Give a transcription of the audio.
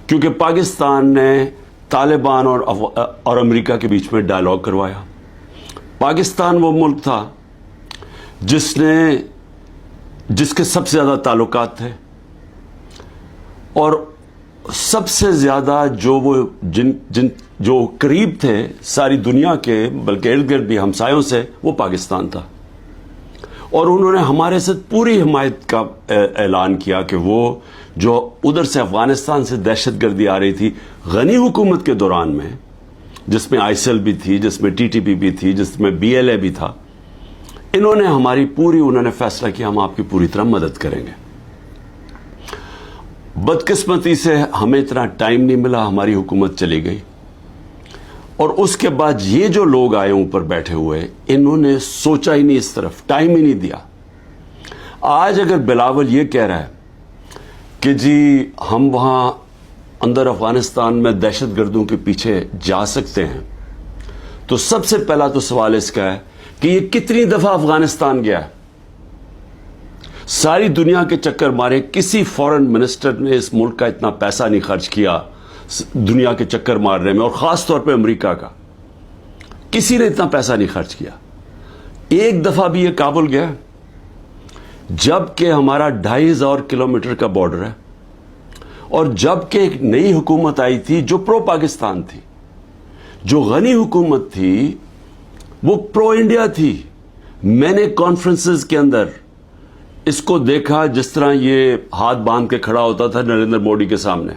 کیونکہ پاکستان نے طالبان اور امریکہ کے بیچ میں ڈائلاگ کروایا. پاکستان وہ ملک تھا جس کے سب سے زیادہ تعلقات تھے، اور سب سے زیادہ جو قریب تھے ساری دنیا کے، بلکہ ارد گرد بھی ہمسایوں سے، وہ پاکستان تھا. اور انہوں نے ہمارے سے پوری حمایت کا اعلان کیا کہ وہ جو ادھر سے افغانستان سے دہشت گردی آ رہی تھی غنی حکومت کے دوران میں، جس میں آئیسل بھی تھی، جس میں ٹی ٹی پی بھی تھی، جس میں بی ایل اے بھی تھا، انہوں نے فیصلہ کیا ہم آپ کی پوری طرح مدد کریں گے. بدقسمتی سے ہمیں اتنا ٹائم نہیں ملا، ہماری حکومت چلی گئی، اور اس کے بعد یہ جو لوگ آئے اوپر بیٹھے ہوئے، انہوں نے سوچا ہی نہیں، اس طرف ٹائم ہی نہیں دیا. آج اگر بلاول یہ کہہ رہا ہے کہ جی ہم وہاں اندر افغانستان میں دہشت گردوں کے پیچھے جا سکتے ہیں، تو سب سے پہلا تو سوال اس کا ہے کہ یہ کتنی دفعہ افغانستان گیا ہے؟ ساری دنیا کے چکر مارے، کسی فورن منسٹر نے اس ملک کا اتنا پیسہ نہیں خرچ کیا دنیا کے چکر مارنے میں، اور خاص طور پہ امریکہ کا کسی نے اتنا پیسہ نہیں خرچ کیا. ایک دفعہ بھی یہ کابل گیا جبکہ ہمارا 2500 کلومیٹر کا بارڈر ہے، اور جبکہ ایک نئی حکومت آئی تھی جو پرو پاکستان تھی، جو غنی حکومت تھی، وہ پرو انڈیا تھی. میں نے کانفرنسز کے اندر اس کو دیکھا جس طرح یہ ہاتھ باندھ کے کھڑا ہوتا تھا نریندر مودی کے سامنے.